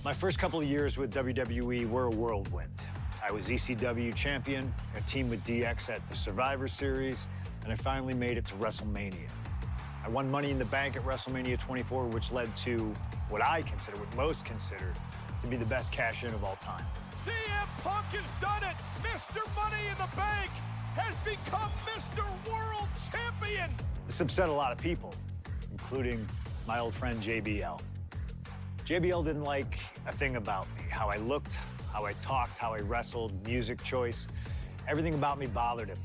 My first couple of years with WWE were a whirlwind. I was ECW champion, a team with DX at the Survivor Series, and I finally made it to WrestleMania. I won Money in the Bank at WrestleMania 24, which led to what most consider to be the best cash-in of all time. CM Punk has done it! Mr. Money in the Bank has become Mr. World Champion! This upset a lot of people, including my old friend JBL. JBL didn't like a thing about me, how I looked, how I talked, how I wrestled, music choice. Everything about me bothered him.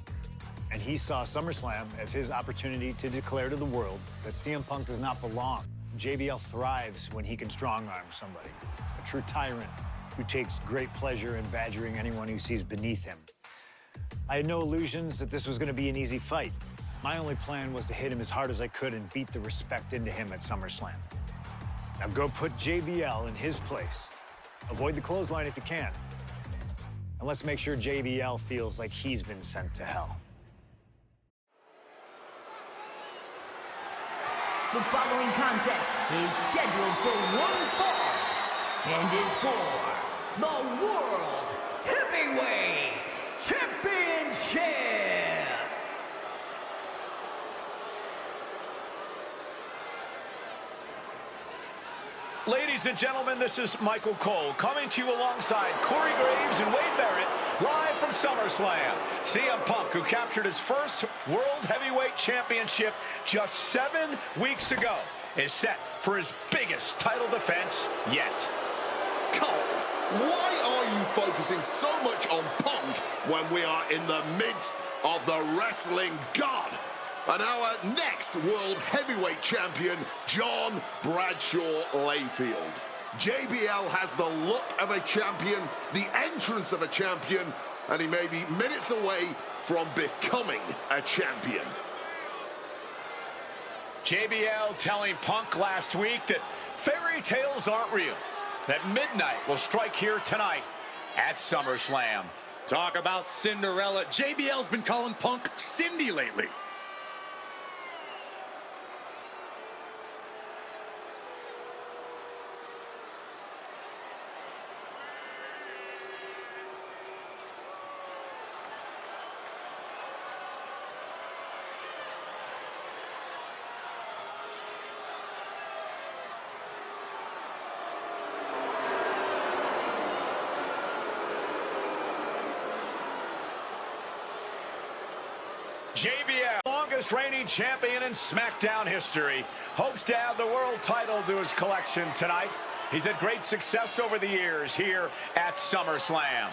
And he saw SummerSlam as his opportunity to declare to the world that CM Punk does not belong. JBL thrives when he can strong-arm somebody, a true tyrant who takes great pleasure in badgering anyone who sees beneath him. I had no illusions that this was going to be an easy fight. My only plan was to hit him as hard as I could and beat the respect into him at SummerSlam. Now go put JBL in his place. Avoid the clothesline if you can. And let's make sure JBL feels like he's been sent to hell. The following contest is scheduled for one fall and is for the World Heavyweight Championship. Ladies and gentlemen, this is Michael Cole coming to you alongside Corey Graves and Wade Barrett, live from SummerSlam. CM Punk, who captured his first World Heavyweight Championship just 7 weeks ago, is set for his biggest title defense yet. Cole, why are you focusing so much on Punk when we are in the midst of the wrestling god? And our next World Heavyweight Champion, John Bradshaw Layfield. JBL has the look of a champion, the entrance of a champion, and he may be minutes away from becoming a champion. JBL telling Punk last week that fairy tales aren't real, that midnight will strike here tonight at SummerSlam. Talk about Cinderella. JBL's been calling Punk Cindy lately. JBL, longest reigning champion in SmackDown history, hopes to add the world title to his collection tonight. He's had great success over the years here at SummerSlam.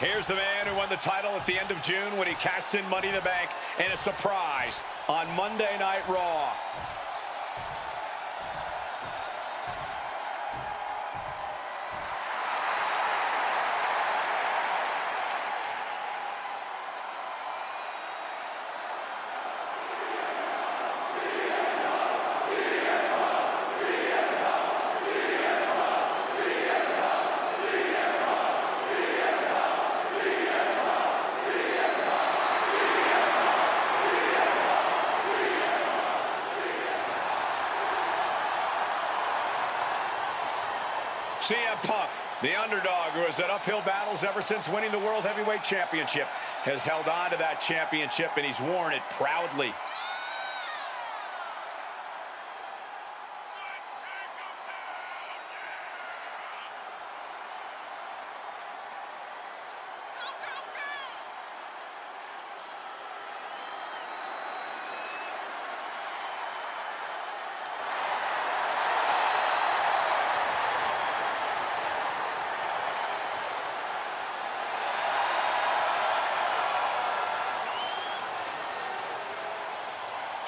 Here's the man who won the title at the end of June when he cashed in Money in the Bank in a surprise on Monday Night Raw. CM Punk, the underdog who has had uphill battles ever since winning the World Heavyweight Championship, has held on to that championship, and he's worn it proudly.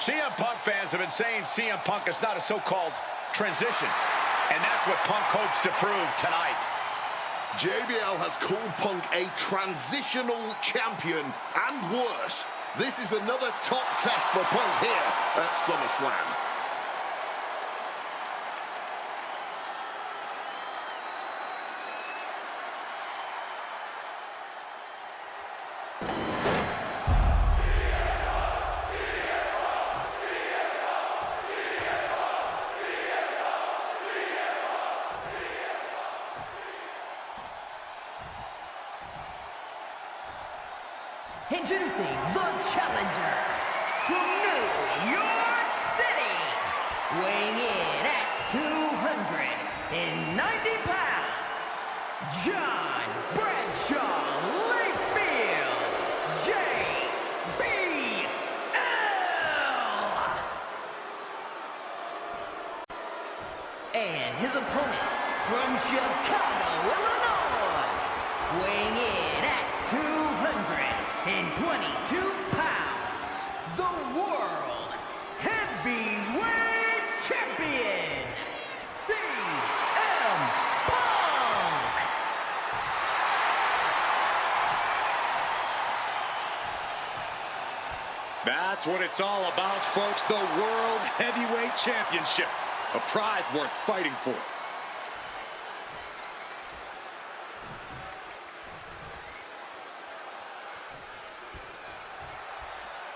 CM Punk fans have been saying CM Punk is not a so-called transition, and that's what Punk hopes to prove tonight. JBL has called Punk a transitional champion, and worse. This is another top test for Punk here at SummerSlam. Introducing the challenger from New York City, weighing in at 290 pounds, John Bradshaw Layfield, JBL. And his opponent from Chicago, Illinois, weighing in at 222 pounds, the World Heavyweight Champion, CM Punk. That's what it's all about, folks. The World Heavyweight Championship. A prize worth fighting for.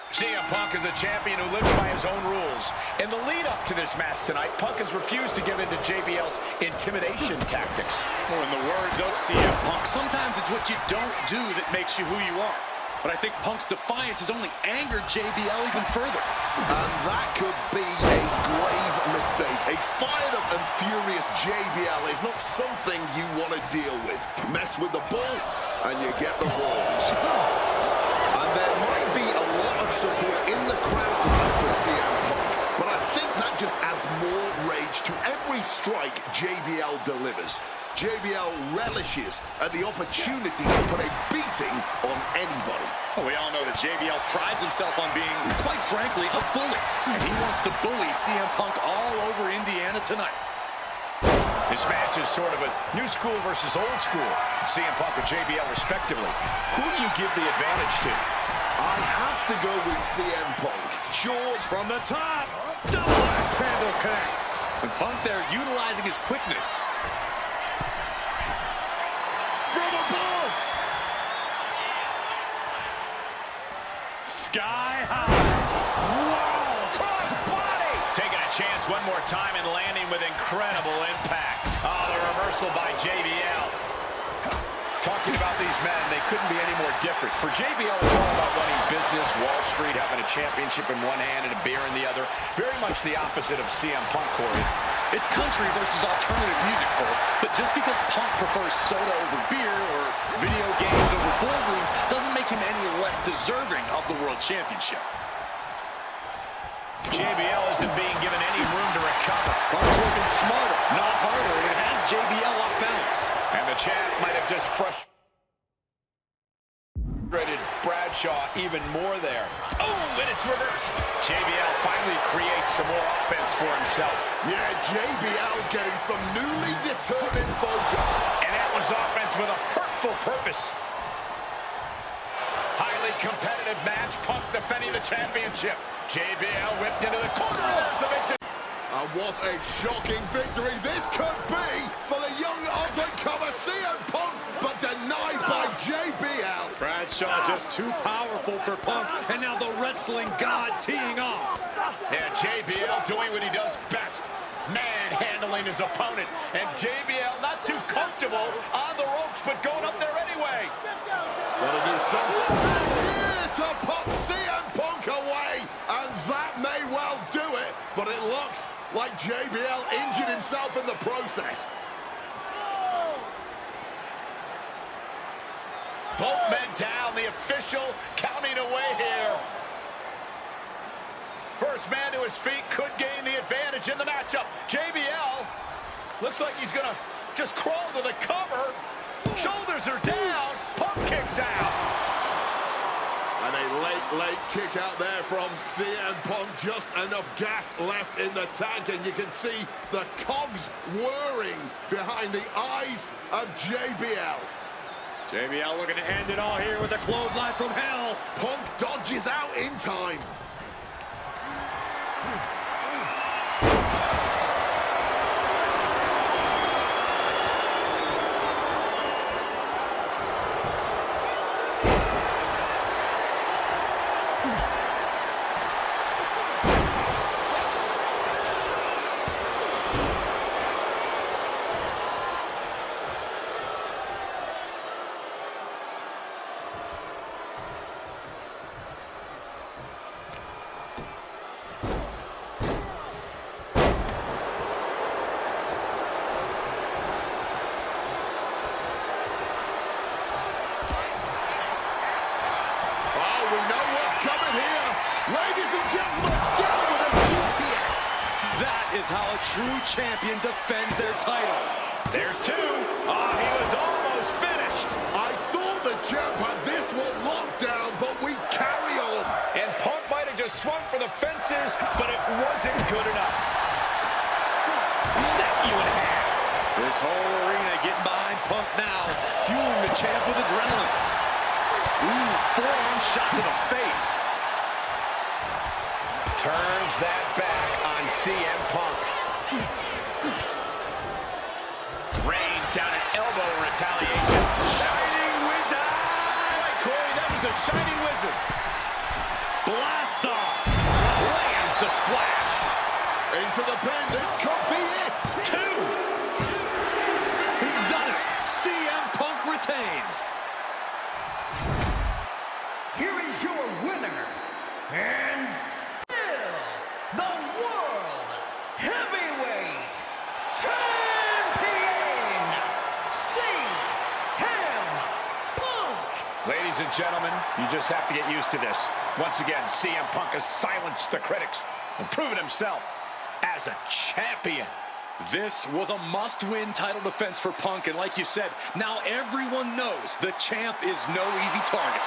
CM Punk is a champion who lives by his own rules. In the lead-up to this match tonight, Punk has refused to give in to JBL's intimidation tactics. Or in the words of CM Punk, sometimes it's what you don't do that makes you who you are. But I think Punk's defiance has only angered JBL even further. And that could be a grave mistake. A fired-up and furious JBL is not something you want to deal with. Mess with the bull, and you get the horns. And there might be a lot of support in the crowd tonight for CM Punk, but I think that just adds more rage to every strike JBL delivers. JBL relishes at the opportunity to put a beating on anybody. Well, we all know that JBL prides himself on being, quite frankly, a bully. And he wants to bully CM Punk all over Indiana tonight. This match is sort of a new school versus old school. CM Punk and JBL respectively. Who do you give the advantage to? I have to go with CM Punk. George From the top, double axe handle connects. And Punk there utilizing his quickness. from above. Sky high. Wow, cross body. Taking a chance one more time and landing with incredible impact. Oh, the reversal by JBL. Talking about these men, they couldn't be any more different. For JBL, it's all about running business, Wall Street, having a championship in one hand and a beer in the other. Very much the opposite of CM Punk, Corey. It's country versus alternative music, Cole. But just because Punk prefers soda over beer or video games over boardrooms doesn't make him any less deserving of the World Championship. JBL isn't being given any room to recover. Punk's working smarter, not harder. It has JBL off balance. And the champ might have just frustrated Bradshaw even more there. Oh, and it's reversed. JBL finally creates some more offense for himself. Yeah, JBL getting some newly determined focus. And that was offense with a hurtful purpose. Highly competitive match. Punk defending the championship. JBL whipped into the corner. There's the victory. And what a shocking victory this could be for the young up-and-comer CM Punk, but denied by JBL. Bradshaw just too powerful for Punk, and now the wrestling god teeing off. Yeah, JBL doing what he does best. Manhandling his opponent. And JBL not too comfortable on the ropes, but going up there anyway. That'll do something here to put CM Punk away, and that may well do it, but it looks like JBL injured himself in the process. Both men down, the official counting away here. First man to his feet could gain the advantage in the matchup. JBL looks like he's gonna just crawl to the cover. Shoulders are down. Punk kicks out. And a late kick out there from CM Punk. Just enough gas left in the tank, and you can see the cogs whirring behind the eyes of JBL. JBL looking to end it all here with a clothesline from hell. Punk dodges out in time. Ladies and gentlemen, down with a GTS. That is how a true champion defends their title. There's two. Oh, he was almost finished. I thought the champ had this one locked down, but we carry on. And Punk might have just swung for the fences, but it wasn't good enough. Snap you in half. This whole arena getting behind Punk now, fueling the champ with adrenaline. Ooh, forearm shot to the face. Turns that back on CM Punk. Range down an elbow retaliation. Shining Wizard! That's right, Corey, that was a Shining Wizard. Blast off. Lands the splash. Into the pin, this could be it. Two. He's done it. CM Punk retains. Here is your winner, and still the World Heavyweight Champion, CM Punk. Ladies and gentlemen, you just have to get used to this. Once again, CM Punk has silenced the critics and proven himself as a champion. This was a must-win title defense for Punk, and like you said, now everyone knows the champ is no easy target.